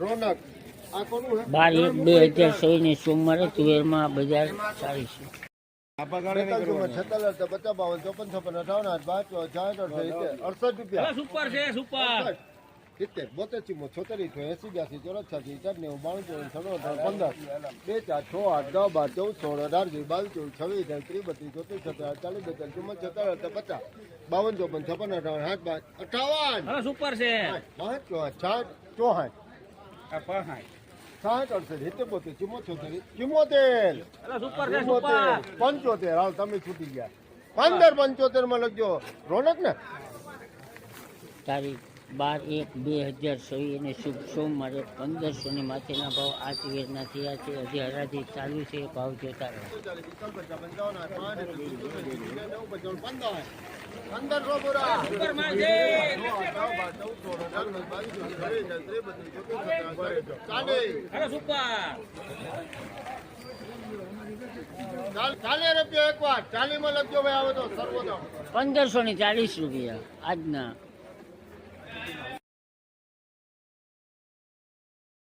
રોનક આ કોનું 12/1/2024 સોમવારે તુવેરમાં બજાર ચાલી છે. 56 50 52 54 56 58 68 રૂપિયા સુપર છે સુપર 70 72 74 80 84 84 92 93 2 4 6 8 10 12 14 16 18 22 23 24 25 40 58 સુપર છે 75 હાલ તમે છૂટી ગયા 15 75 માં લખજો રોનક ને તારીખ 12/1/2024 અને શુભ સોમવારે 1500 ની માથેના ભાવ આ તુવેરના થયા છે. હજી હરાજી ચાલુ છે. ભાવ જોતા રહો. 1500 બોરા ચાલે રૂપિયા એક વાર 40 માં લખજો ભાઈ આવે તો સર્વોત્તમ 1540 રૂપિયા આજના